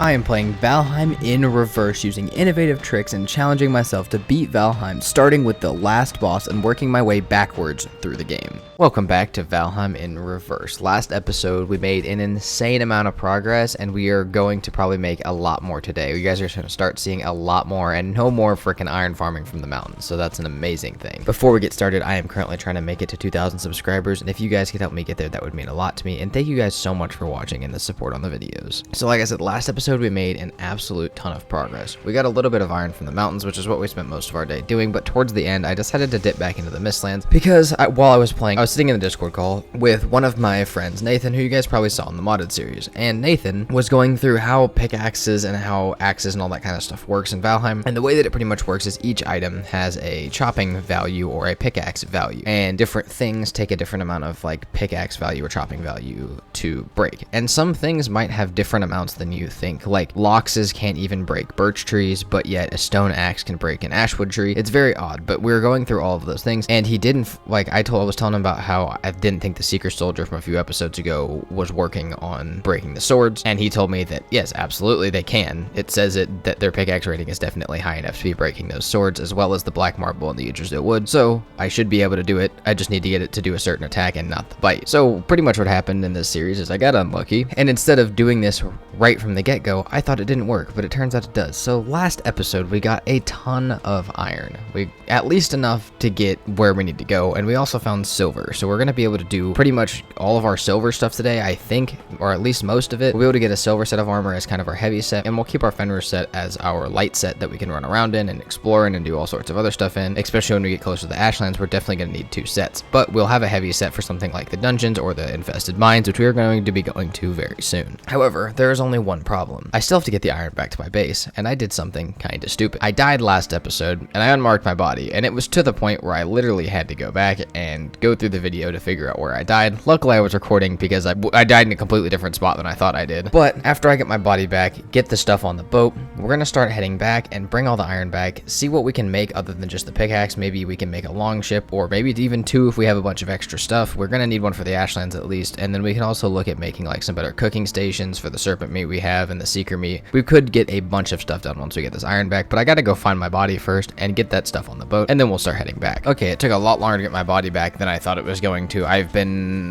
I am playing Valheim in reverse using innovative tricks and challenging myself to beat Valheim, starting with the last boss and working my way backwards through the game. Welcome back to Valheim in reverse. Last episode we made an insane amount of progress and we are going to probably make a lot more today. You guys are going to start seeing a lot more and no more freaking iron farming from the mountains, so that's an amazing thing. Before we get started, I am currently trying to make it to 2,000 subscribers, and if you guys could help me get there, that would mean a lot to me, and thank you guys so much for watching and the support on the videos. So like I said, last episode we made an absolute ton of progress. We got a little bit of iron from the mountains, which is what we spent most of our day doing, but towards the end I decided to dip back into the Mistlands because while I was playing, I was sitting in the Discord call with one of my friends, Nathan, who you guys probably saw in the modded series, and Nathan was going through how pickaxes and how axes and all that kind of stuff works in Valheim, and the way that it pretty much works is each item has a chopping value or a pickaxe value, and different things take a different amount of like pickaxe value or chopping value to break, and some things might have different amounts than you think. Like loxes can't even break birch trees, but yet a stone axe can break an ashwood tree. It's very odd, but we were going through all of those things, and he didn't, like I was telling him about how I didn't think the Seeker Soldier from a few episodes ago was working on breaking the swords, and he told me that yes, absolutely they can. It says that their pickaxe rating is definitely high enough to be breaking those swords, as well as the black marble and the Yggdrasil wood, so I should be able to do it. I just need to get it to do a certain attack and not the bite. So pretty much what happened in this series is I got unlucky, and instead of doing this right from the get-go, I thought it didn't work, but it turns out it does. So last episode we got a ton of iron, we at least enough to get where we need to go, and we also found silver, so we're gonna be able to do pretty much all of our silver stuff today, I think, or at least most of it. We'll be able to get a silver set of armor as kind of our heavy set, and we'll keep our Fenrir set as our light set that we can run around in and explore in and do all sorts of other stuff in. Especially when we get closer to the Ashlands, we're definitely going to need two sets, but we'll have a heavy set for something like the dungeons or the infested mines, which we are going to be going to very soon. However, there is only one problem. I still have to get the iron back to my base, and I did something kind of stupid. I died last episode, and I unmarked my body, and it was to the point where I literally had to go back and go through the video to figure out where I died. Luckily, I was recording because I died in a completely different spot than I thought I did. But after I get my body back, get the stuff on the boat, we're going to start heading back and bring all the iron back, see what we can make other than just the pickaxe. Maybe we can make a long ship, or maybe even two if we have a bunch of extra stuff. We're going to need one for the Ashlands at least, and then we can also look at making like some better cooking stations for the serpent meat we have and the seeker meat. We could get a bunch of stuff done once we get this iron back, but I got to go find my body first and get that stuff on the boat, and then we'll start heading back. Okay, it took a lot longer to get my body back than I thought it was going to.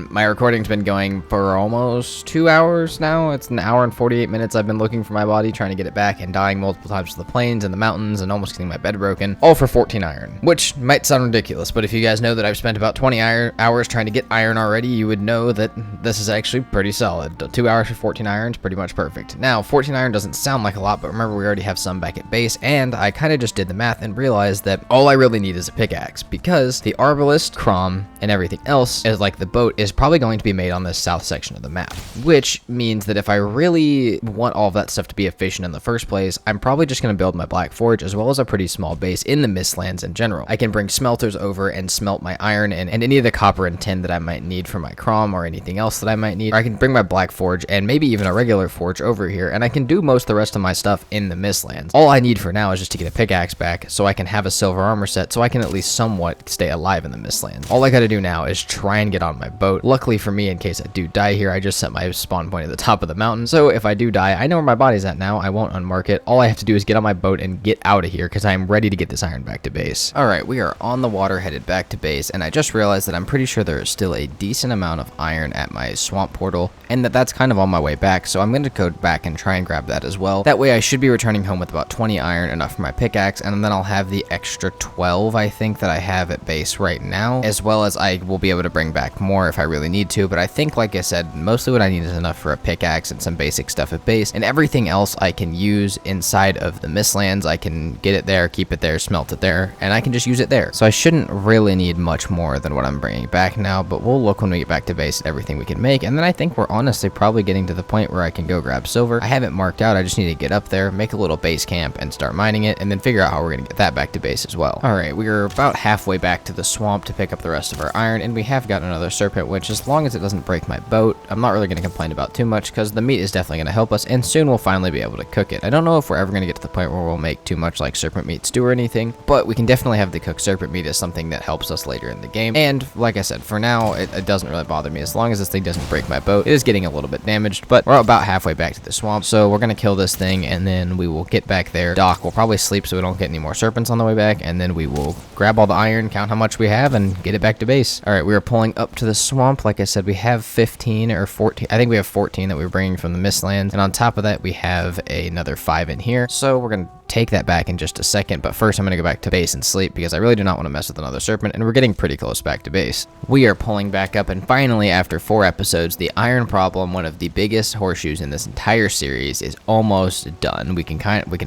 My recording's been going for almost 2 hours now. It's an hour and 48 minutes I've been looking for my body, trying to get it back, and dying multiple times to the plains and the mountains and almost getting my bed broken, all for 14 iron, which might sound ridiculous, but if you guys know that I've spent about 20 hours trying to get iron already, you would know that this is actually pretty solid. 2 hours for 14 iron is pretty much perfect. Now, 14 iron doesn't sound like a lot, but remember we already have some back at base, and I kind of just did the math and realized that all I really need is a pickaxe, because the arbalist, crom, and everything else is like the boat is probably going to be made on this south section of the map, which means that if I really want all of that stuff to be efficient in the first place, I'm probably just going to build my black forge as well as a pretty small base in the Mistlands in general. I can bring smelters over and smelt my iron and any of the copper and tin that I might need for my crom or anything else that I might need. Or I can bring my black forge and maybe even a regular forge over here, and I can do most of the rest of my stuff in the Mistlands. All I need for now is just to get a pickaxe back so I can have a silver armor set so I can at least somewhat stay alive in the Mistlands. All I gotta do now is try and get on my boat. Luckily for me, in case I do die here, I just set my spawn point at the top of the mountain, so if I do die, I know where my body's at now. I won't unmark it. All I have to do is get on my boat and get out of here because I am ready to get this iron back to base. Alright, we are on the water headed back to base, and I just realized that I'm pretty sure there is still a decent amount of iron at my swamp portal, and that's kind of on my way back, so I'm going to go back and try and grab that as well. That way I should be returning home with about 20 iron, enough for my pickaxe, and then I'll have the extra 12 I think that I have at base right now, as well as I will be able to bring back more if I really need to, but I think, like I said, mostly what I need is enough for a pickaxe and some basic stuff at base, and everything else I can use inside of the Mistlands. I can get it there, keep it there, smelt it there, and I can just use it there. So I shouldn't really need much more than what I'm bringing back now, but we'll look when we get back to base at everything we can make, and then I think we're honestly probably getting to the point where I can go grab silver. I have it marked out, I just need to get up there, make a little base camp, and start mining it, and then figure out how we're gonna get that back to base as well. Alright, we are about halfway back to the swamp to pick up the rest of our iron, and we have got another serpent, which as long as it doesn't break my boat, I'm not really going to complain about too much, because the meat is definitely going to help us, and soon we'll finally be able to cook it. I don't know if we're ever going to get to the point where we'll make too much like serpent meat stew or anything, but we can definitely have the cooked serpent meat as something that helps us later in the game. And like I said, for now, it doesn't really bother me as long as this thing doesn't break my boat. It is getting a little bit damaged, but we're about halfway back to the swamp, so we're going to kill this thing, and then we will get back there. Doc will probably sleep so we don't get any more serpents on the way back, and then we will grab all the iron, count how much we have, and get it back to base. All right, we are pulling up to the swamp. Like I said, we have 15 or 14. I think we have 14 that we're bringing from the Mistlands, and on top of that, we have another 5 in here. So we're going to take that back in just a second, but first I'm going to go back to base and sleep because I really do not want to mess with another serpent, and we're getting pretty close back to base. We are pulling back up, and finally, after 4 episodes, the iron problem, one of the biggest horseshoes in this entire series, is almost done. We can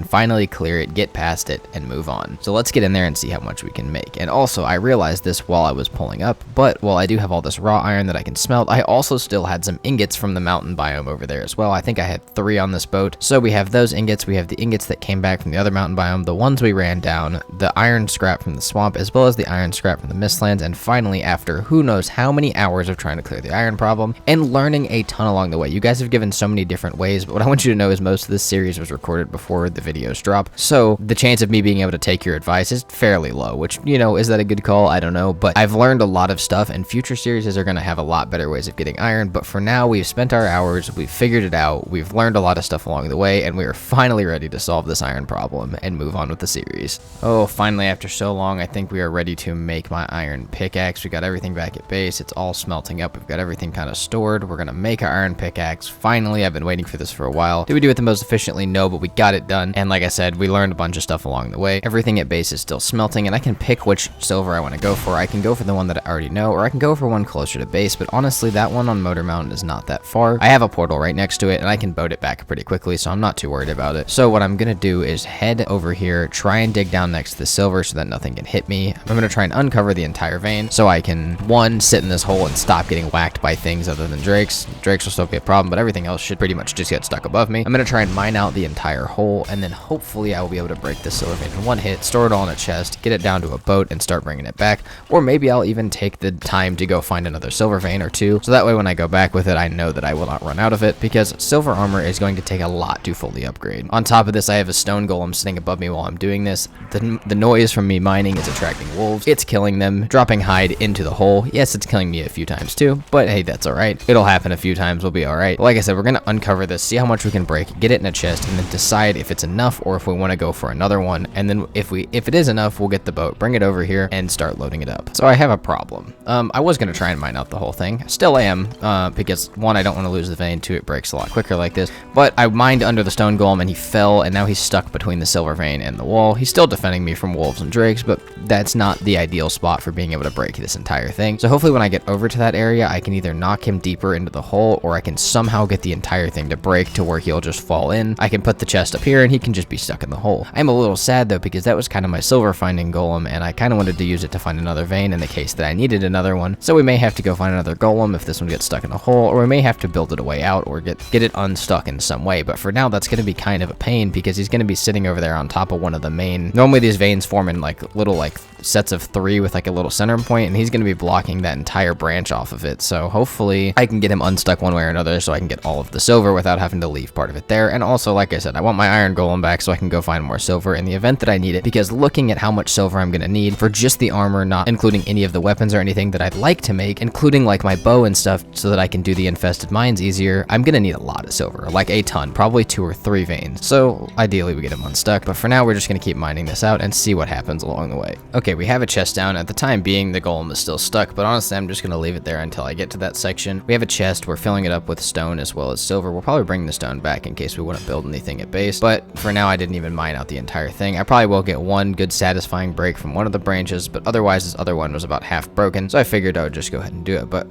finally clear it, get past it, and move on. So let's get in there and see how much we can make. And also, I realized this while I was pulling up, but while I do have all this raw iron that I can smelt, I also still had some ingots from the mountain biome over there as well. I think I had 3 on this boat. So we have those ingots, we have the ingots that came back from the other mountain biome, the ones we ran down, the iron scrap from the swamp, as well as the iron scrap from the Mistlands, and finally, after who knows how many hours of trying to clear the iron problem and learning a ton along the way. You guys have given so many different ways, but what I want you to know is most of this series was recorded before the videos drop, so the chance of me being able to take your advice is fairly low, which, you know, is that a good call? I don't know, but I've learned a lot of stuff, and future series are going to have a lot better ways of getting iron, but for now, we've spent our hours, we've figured it out, we've learned a lot of stuff along the way, and we are finally ready to solve this iron problem and move on with the series. Oh, finally, after so long, I think we are ready to make my iron pickaxe. We got everything back at base. It's all smelting up. We've got everything kind of stored. We're going to make our iron pickaxe. Finally, I've been waiting for this for a while. Did we do it the most efficiently? No, but we got it done. And like I said, we learned a bunch of stuff along the way. Everything at base is still smelting, and I can pick which silver I want to go for. I can go for the one that I already know, or I can go for one closer to base, but honestly, that one on Motor Mountain is not that far. I have a portal right next to it, and I can boat it back pretty quickly, so I'm not too worried about it. So what I'm going to do is head over here, try and dig down next to the silver so that nothing can hit me. I'm going to try and uncover the entire vein so I can, one, sit in this hole and stop getting whacked by things other than drakes. Drakes will still be a problem, but everything else should pretty much just get stuck above me. I'm going to try and mine out the entire hole, and then hopefully I will be able to break this silver vein in one hit, store it all in a chest, get it down to a boat, and start bringing it back. Or maybe I'll even take the time to go find another silver vein or 2, so that way when I go back with it, I know that I will not run out of it, because silver armor is going to take a lot to fully upgrade. On top of this, I have a stone golem sitting above me while I'm doing this. The noise from me mining is attracting wolves. It's killing them, dropping hide into the hole. Yes, it's killing me a few times too, but hey, that's alright. It'll happen a few times, we'll be alright. But like I said, we're gonna uncover this, see how much we can break, get it in a chest, and then decide if it's enough or if we want to go for another one. And then if it is enough, we'll get the boat, bring it over here, and start loading it up. So I have a problem. I was gonna try and mine out the whole thing. Still am, because 1, I don't want to lose the vein, 2, it breaks a lot quicker like this. But I mined under the stone golem and he fell, and now he's stuck between the silver vein and the wall. He's still defending me from wolves and drakes, but that's not the ideal spot for being able to break this entire thing. So hopefully when I get over to that area, I can either knock him deeper into the hole, or I can somehow get the entire thing to break to where he'll just fall in. I can put the chest up here and he can just be stuck in the hole. I'm a little sad though, because that was kind of my silver finding golem, and I kind of wanted to use it to find another vein in the case that I needed another one. So we may have to go find another golem if this one gets stuck in the hole, or we may have to build it a way out or get it unstuck in some way. But for now, that's going to be kind of a pain because he's going to be sitting over there on top of one of the main. Normally these veins form in like little sets of 3 with like a little center point, and he's going to be blocking that entire branch off of it. So hopefully I can get him unstuck one way or another so I can get all of the silver without having to leave part of it there. And also, like I said, I want my iron golem back so I can go find more silver in the event that I need it, because looking at how much silver I'm going to need for just the armor, not including any of the weapons or anything that I'd like to make, including like my bow and stuff so that I can do the infested mines easier, I'm going to need a lot of silver, like a ton, probably 2 or 3 veins. So ideally we get him unstuck, but for now we're just going to keep mining this out and see what happens along the way. Okay, we have a chest down. At the time being, the golem is still stuck, but honestly I'm just going to leave it there until I get to that section. We have a chest, we're filling it up with stone as well as silver. We'll probably bring the stone back in case we want to build anything at base, but for now I didn't even mine out the entire thing. I probably will get one good satisfying break from one of the branches, but otherwise this other one was about half broken, so I figured I would just go ahead and do it. But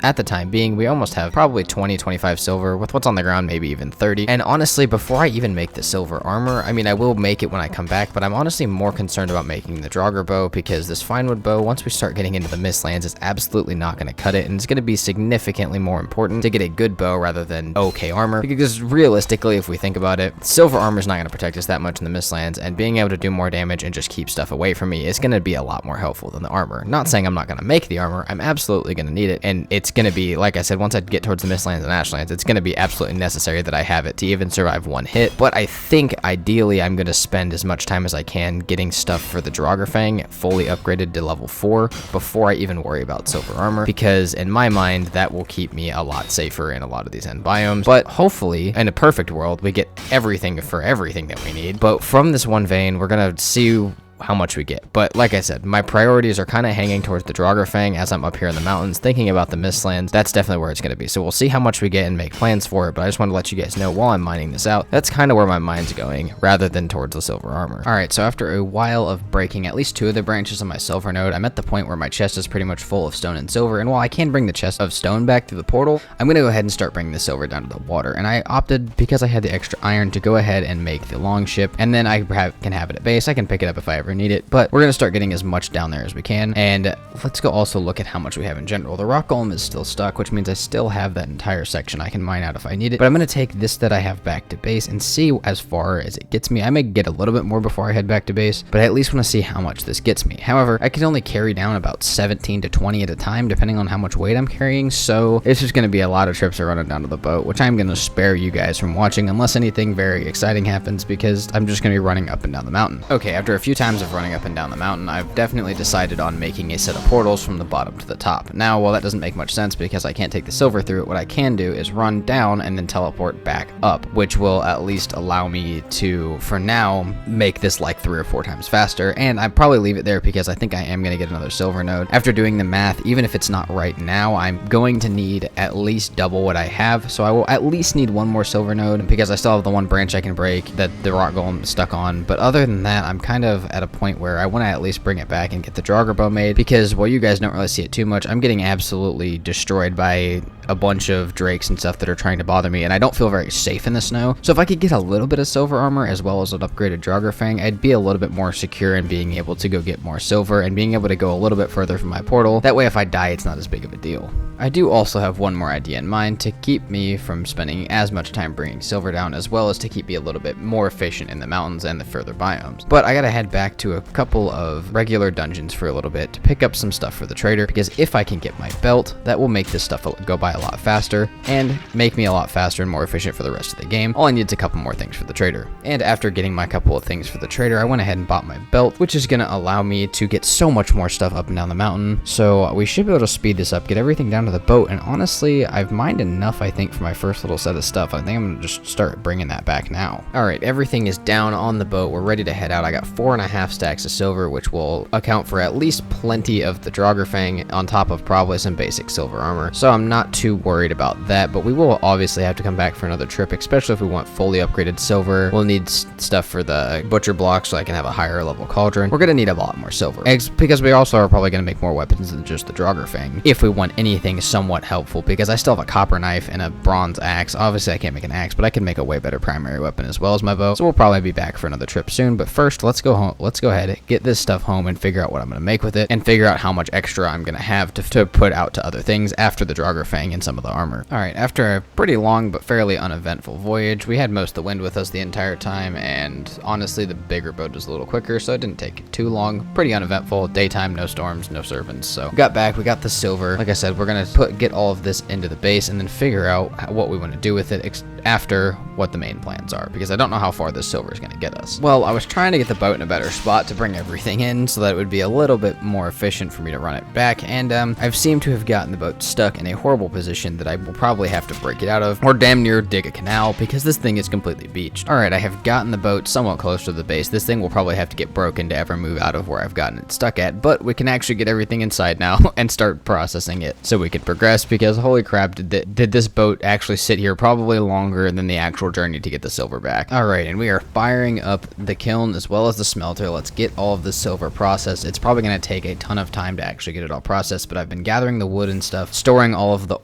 at the time being, we almost have probably 20-25 silver, with what's on the ground maybe even 30. And honestly, before I even make the silver armor, I mean, I will make it when I come back, but I'm honestly more concerned about making the Draugr bow, because this Finewood bow, once we start getting into the Mistlands, is absolutely not going to cut it, and it's going to be significantly more important to get a good bow rather than okay armor, because realistically, if we think about it, silver armor is not going to protect us that much in the Mistlands, and being able to do more damage and just keep stuff away from me is going to be a lot more helpful than the armor. Not saying I'm not going to make the armor, I'm absolutely going to need it, and it's going to be, like I said, once I get towards the Mistlands and Ashlands, it's going to be absolutely necessary that I have it to even survive one hit. But I think ideally I'm going to spend as much time as I can getting stuff for the Draugr Fang fully upgraded to level 4 before I even worry about silver armor, because in my mind that will keep me a lot safer in a lot of these end biomes. But hopefully in a perfect world we get everything for everything that we need. But from this one vein, we're going to see how much we get. But like I said, my priorities are kind of hanging towards the Draugr Fang as I'm up here in the mountains thinking about the Mistlands. That's definitely where it's going to be. So we'll see how much we get and make plans for it, but I just want to let you guys know while I'm mining this out, that's kind of where my mind's going rather than towards the silver armor. Alright, so after a while of breaking at least 2 of the branches on my silver node, I'm at the point where my chest is pretty much full of stone and silver, and while I can bring the chest of stone back through the portal, I'm going to go ahead and start bringing the silver down to the water. And I opted, because I had the extra iron, to go ahead and make the long ship, and then I can have it at base. I can pick it up if I ever need it, but we're going to start getting as much down there as we can. And let's go also look at how much we have in general. The rock golem is still stuck, which means I still have that entire section I can mine out if I need it. But I'm going to take this that I have back to base and see as far as it gets me. I may get a little bit more before I head back to base, but I at least want to see how much this gets me. However, I can only carry down about 17 to 20 at a time, depending on how much weight I'm carrying. So it's just going to be a lot of trips running down to the boat, which I'm going to spare you guys from watching unless anything very exciting happens, because I'm just going to be running up and down the mountain. Okay, after a few times of running up and down the mountain, I've definitely decided on making a set of portals from the bottom to the top. Now, while that doesn't make much sense because I can't take the silver through it, what I can do is run down and then teleport back up, which will at least allow me to, for now, make this like 3 or 4 times faster. And I'd probably leave it there because I think I am going to get another silver node. After doing the math, even if it's not right now, I'm going to need at least double what I have, so I will at least need 1 more silver node because I still have the 1 branch I can break that the rock golem is stuck on. But other than that, I'm kind of at a point where I want to at least bring it back and get the Draugr bow made, because while you guys don't really see it too much, I'm getting absolutely destroyed by a bunch of drakes and stuff that are trying to bother me, and I don't feel very safe in the snow. So if I could get a little bit of silver armor as well as an upgraded Draugr Fang, I'd be a little bit more secure in being able to go get more silver and being able to go a little bit further from my portal. That way if I die, it's not as big of a deal. I do also have one more idea in mind to keep me from spending as much time bringing silver down, as well as to keep me a little bit more efficient in the mountains and the further biomes. But I gotta head back to a couple of regular dungeons for a little bit to pick up some stuff for the trader, because if I can get my belt, that will make this stuff go by a lot faster and make me a lot faster and more efficient for the rest of the game. All I need is a couple more things for the trader. And after getting my couple of things for the trader, I went ahead and bought my belt, which is gonna allow me to get so much more stuff up and down the mountain. So we should be able to speed this up, get everything down to the boat, and honestly, I've mined enough, I think, for my first little set of stuff. I think I'm gonna just start bringing that back now. Alright, everything is down on the boat. We're ready to head out. I got 4.5 stacks of silver, which will account for at least plenty of the Draugr Fang on top of probably some basic silver armor. So I'm not too worried about that, but we will obviously have to come back for another trip, especially if we want fully upgraded silver. We'll need stuff for the butcher block so I can have a higher level cauldron. We're gonna need a lot more silver, because we also are probably gonna make more weapons than just the Draugr Fang if we want anything somewhat helpful, because I still have a copper knife and a bronze axe. Obviously I can't make an axe, but I can make a way better primary weapon as well as my bow. So we'll probably be back for another trip soon, but first let's go home. Let's go ahead, get this stuff home and figure out what I'm gonna make with it, and figure out how much extra I'm gonna have to put out to other things after the Draugr Fang and some of the armor. Alright, after a pretty long but fairly uneventful voyage, we had most of the wind with us the entire time, and honestly the bigger boat was a little quicker, so it didn't take too long. Pretty uneventful, daytime, no storms, no servants. So we got back, we got the silver. Like I said, we're gonna get all of this into the base and then figure out what we want to do with it after what the main plans are, because I don't know how far this silver is going to get us. Well, I was trying to get the boat in a better spot to bring everything in so that it would be a little bit more efficient for me to run it back, and I've seemed to have gotten the boat stuck in a horrible position that I will probably have to break it out of, or damn near dig a canal, because this thing is completely beached. Alright, I have gotten the boat somewhat close to the base. This thing will probably have to get broken to ever move out of where I've gotten it stuck at, but we can actually get everything inside now and start processing it so we can progress, because holy crap, did this boat actually sit here probably longer than the actual journey to get the silver back. Alright, and we are firing up the kiln as well as the smelter. Let's get all of the silver processed. It's probably going to take a ton of time to actually get it all processed, but I've been gathering the wood and stuff, storing all of the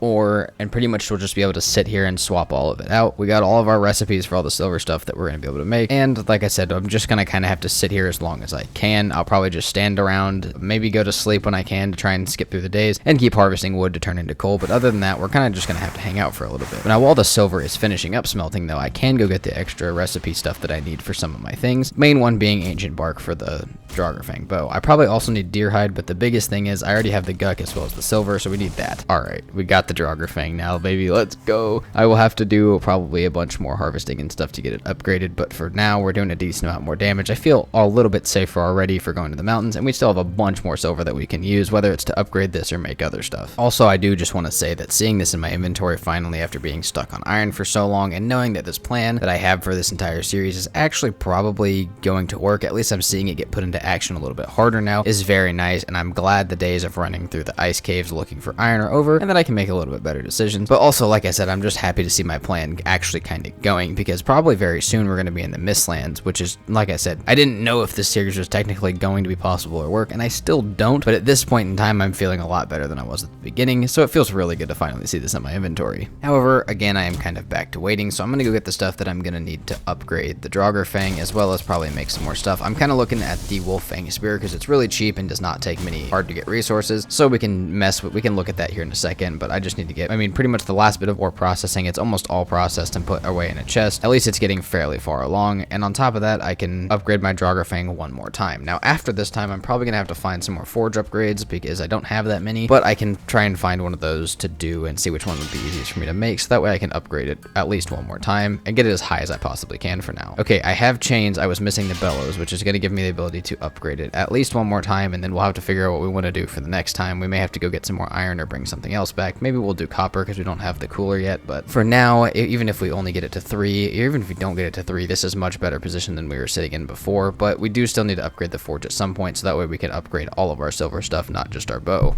and pretty much we'll just be able to sit here and swap all of it out. We got all of our recipes for all the silver stuff that we're going to be able to make. And like I said, I'm just going to kind of have to sit here as long as I can. I'll probably just stand around, maybe go to sleep when I can to try and skip through the days and keep harvesting wood to turn into coal. But other than that, we're kind of just going to have to hang out for a little bit. Now, while the silver is finishing up smelting though, I can go get the extra recipe stuff that I need for some of my things. Main one being ancient bark for the Draugr bow. I probably also need deer hide, but the biggest thing is I already have the guck as well as the silver, so we need that. All right, we got the Draugr now, baby. Let's go. I will have to do probably a bunch more harvesting and stuff to get it upgraded, but for now, we're doing a decent amount more damage. I feel a little bit safer already for going to the mountains, and we still have a bunch more silver that we can use, whether it's to upgrade this or make other stuff. Also, I do just want to say that seeing this in my inventory finally after being stuck on iron for so long, and knowing that this plan that I have for this entire series is actually probably going to work, at least I'm seeing it get put into action a little bit harder now, is very nice, and I'm glad the days of running through the ice caves looking for iron are over, and that I can make a little bit better decisions. But also, like I said, I'm just happy to see my plan actually kind of going, because probably very soon we're going to be in the Mistlands, which is, like I said, I didn't know if this series was technically going to be possible or work, and I still don't, but at this point in time, I'm feeling a lot better than I was at the beginning, so it feels really good to finally see this in my inventory. However, again, I am kind of back to waiting, so I'm going to go get the stuff that I'm going to need to upgrade the Draugr as well as probably make some more stuff. I'm kind of looking at the Wolf Fang Spear because it's really cheap and does not take many hard to get resources, so we can look at that here in a second, but I just need to get, pretty much the last bit of ore processing. It's almost all processed and put away in a chest. At least it's getting fairly far along, and on top of that, I can upgrade my Draugr one more time. Now, after this time, I'm probably going to have to find some more forge upgrades because I don't have that many, but I can try and find one of those to do and see which one would be easiest for me to make, so that way I can upgrade it at least one more time and get it as high as I possibly can for now. Okay, I have chains. I was missing the bellows, which is going to give me the ability to upgrade it at least one more time, and then we'll have to figure out what we want to do for the next time. We may have to go get some more iron or bring something else back. Maybe we'll do copper because we don't have the cooler yet, but for now, even if we only get it to 3, even if we don't get it to 3, this is much better position than we were sitting in before, but we do still need to upgrade the forge at some point, so that way we can upgrade all of our silver stuff, not just our bow.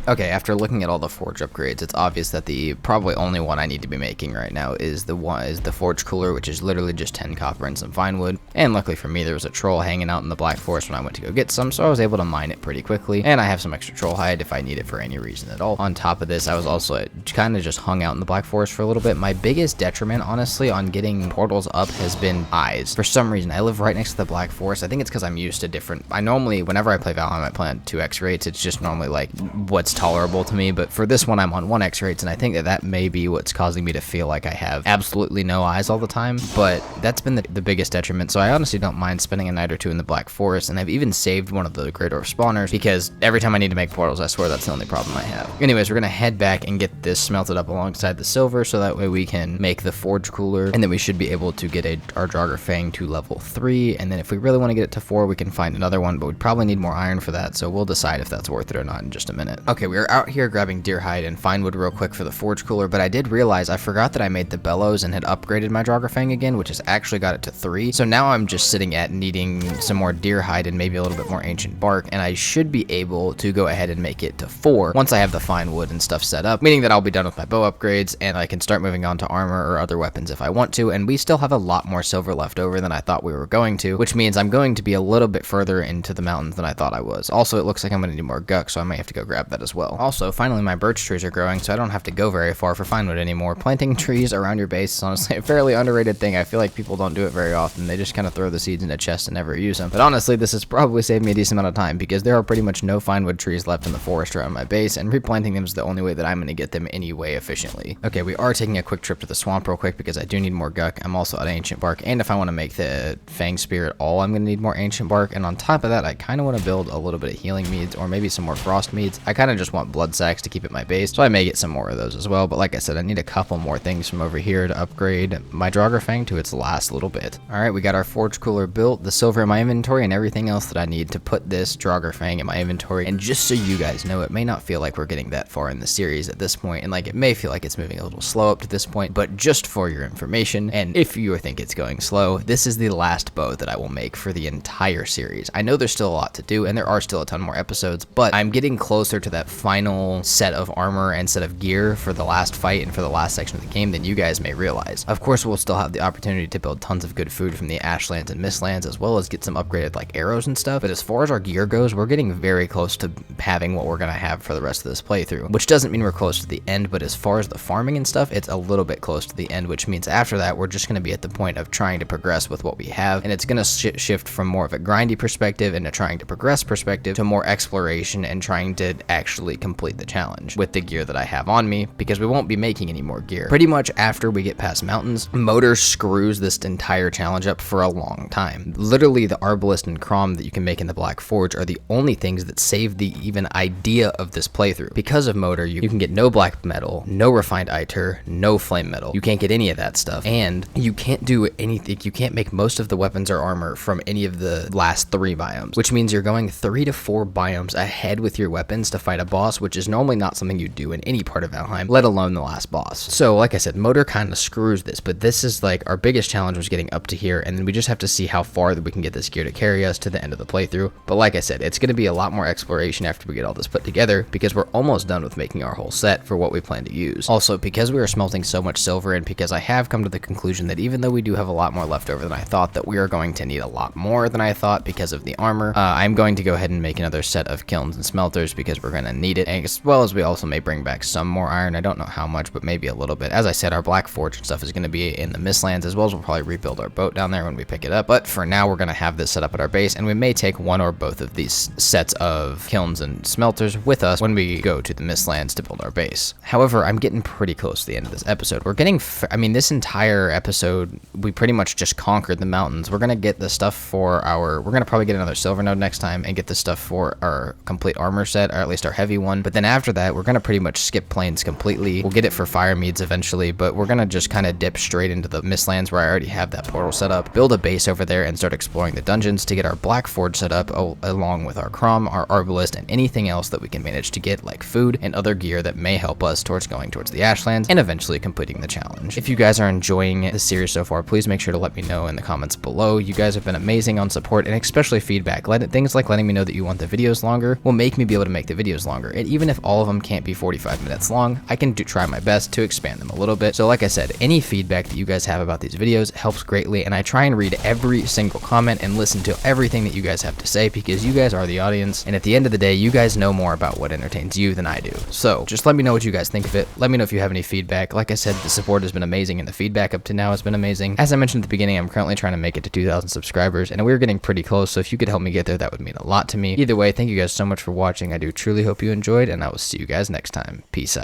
Okay, after looking at all the forge upgrades, it's obvious that the probably only one I need to be making right now is the forge cooler, which is literally just 10 copper and some fine wood. And luckily for me, there was a troll hanging out in the Black Forest when I went to go get some, so I was able to mine it pretty quickly. And I have some extra troll hide if I need it for any reason at all. On top of this, I was also kind of just hung out in the Black Forest for a little bit. My biggest detriment, honestly, on getting portals up has been eyes. For some reason, I live right next to the Black Forest. I think it's because I'm used to different. I normally, whenever I play Valheim, I play on 2x rates. It's just normally like what's tolerable to me, but for this one I'm on 1x rates, and I think that may be what's causing me to feel like I have absolutely no eyes all the time, but that's been the biggest detriment. So I honestly don't mind spending a night or two in the Black Forest, and I've even saved one of the Great Orc spawners because every time I need to make portals, I swear that's the only problem I have. Anyways, we're gonna head back and get this smelted up alongside the silver, so that way we can make the forge cooler, and then we should be able to get our Draugr to level 3, and then if we really want to get it to 4, we can find another one, but we'd probably need more iron for that, so we'll decide if that's worth it or not in just a minute. Okay, we are out here grabbing deer hide and fine wood real quick for the forge cooler, but I did realize I forgot that I made the bellows and had upgraded my Draugr again, which has actually got it to 3. So now I'm just sitting at needing some more deer hide and maybe a little bit more ancient bark, and I should be able to go ahead and make it to 4 once I have the fine wood and stuff set up, meaning that I'll be done with my bow upgrades and I can start moving on to armor or other weapons if I want to, and we still have a lot more silver left over than I thought we were going to, which means I'm going to be a little bit further into the mountains than I thought I was. Also, it looks like I'm going to need more guck, so I might have to go grab that as well. Also, finally my birch trees are growing, so I don't have to go very far for fine wood anymore. Planting trees around your base is honestly a fairly underrated thing. I feel like people don't do it very often. They just kind of throw the seeds in a chest and never use them. But honestly, this has probably saved me a decent amount of time because there are pretty much no fine wood trees left in the forest around my base, and replanting them is the only way that I'm going to get them anyway efficiently. Okay, we are taking a quick trip to the swamp real quick because I do need more guck. I'm also at ancient bark, and if I want to make the Fang Spear at all, I'm going to need more ancient bark, and on top of that, I kind of want to build a little bit of healing meads or maybe some more frost meads. I kind of just want blood sacks to keep at my base, so I may get some more of those as well, but like I said, I need a couple more things from over here to upgrade my Draugr to its last little bit. Alright, we got our forge cooler built, the silver in my inventory, and everything else that I need to put this Draugr in my inventory, and just so you guys know, it may not feel like we're getting that far in the series at this point, and like it may feel like it's moving a little slow up to this point, but just for your information, and if you think it's going slow, this is the last bow that I will make for the entire series. I know there's still a lot to do, and there are still a ton more episodes, but I'm getting closer to that final set of armor and set of gear for the last fight and for the last section of the game than you guys may realize. Of course, we'll still have the opportunity to build tons of good food from the Ashlands and Mistlands, as well as get some upgraded like arrows and stuff, but as far as our gear goes, we're getting very close to having what we're going to have for the rest of this playthrough, which doesn't mean we're close to the end, but as far as the farming and stuff, it's a little bit close to the end, which means after that, we're just going to be at the point of trying to progress with what we have, and it's going to shift from more of a grindy perspective into trying to progress perspective to more exploration and trying to actually complete the challenge with the gear that I have on me, because we won't be making any more gear. Pretty much after we get past mountains, Motor screws this entire challenge up for a long time. Literally, the Arbalest and Crom that you can make in the Black Forge are the only things that save the even idea of this playthrough. Because of Motor, you can get no black metal, no refined Iter, no flame metal. You can't get any of that stuff, and you can't do anything. You can't make most of the weapons or armor from any of the last 3 biomes, which means you're going 3 to 4 biomes ahead with your weapons to fight a boss, which is normally not something you do in any part of Valheim, let alone the last boss. So, like I said, Motor kind of screws this, but this is like our biggest challenge was getting up to here, and then we just have to see how far that we can get this gear to carry us to the end of the playthrough. But like I said, it's going to be a lot more exploration after we get all this put together, because we're almost done with making our whole set for what we plan to use. Also, because we are smelting so much silver, and because I have come to the conclusion that even though we do have a lot more left over than I thought, that we are going to need a lot more than I thought because of the armor, I'm going to go ahead and make another set of kilns and smelters because we're going to need it, as well as we also may bring back some more iron. I don't know how much, but maybe a little bit. As I said, our Black Forge and stuff is going to be in the Mistlands, as well as we'll probably rebuild our boat down there when we pick it up. But for now, we're going to have this set up at our base, and we may take one or both of these sets of kilns and smelters with us when we go to the Mistlands to build our base. However, I'm getting pretty close to the end of this episode. We're getting, I mean, this entire episode, we pretty much just conquered the mountains. We're going to get the stuff for our, we're going to probably get another silver node next time and get the stuff for our complete armor set, or at least our heavy one. But then after that, we're going to pretty much skip plains completely. We'll get it for fire meads eventually, but we're going to just kind of dip straight into the Mistlands where I already have that portal set up, build a base over there, and start exploring the dungeons to get our Black Forge set up along with our Crom, our Arbalest, and anything else that we can manage to get, like food and other gear that may help us towards going towards the Ashlands and eventually completing the challenge. If you guys are enjoying the series so far, please make sure to let me know in the comments below. You guys have been amazing on support and especially feedback. Things like letting me know that you want the videos longer will make me be able to make the videos longer. And even if all of them can't be 45 minutes long, I can try my best to expand them a little bit. So like I said, any feedback that you guys have about these videos helps greatly, and I try and read every single comment and listen to everything that you guys have to say, because you guys are the audience, and at the end of the day, you guys know more about what entertains you than I do. So just let me know what you guys think of it. Let me know if you have any feedback. Like I said, the support has been amazing, and the feedback up to now has been amazing. As I mentioned at the beginning, I'm currently trying to make it to 2,000 subscribers, and we're getting pretty close, so if you could help me get there, that would mean a lot to me. Either way, thank you guys so much for watching. I do truly hope you enjoyed, and I will see you guys next time. Peace out.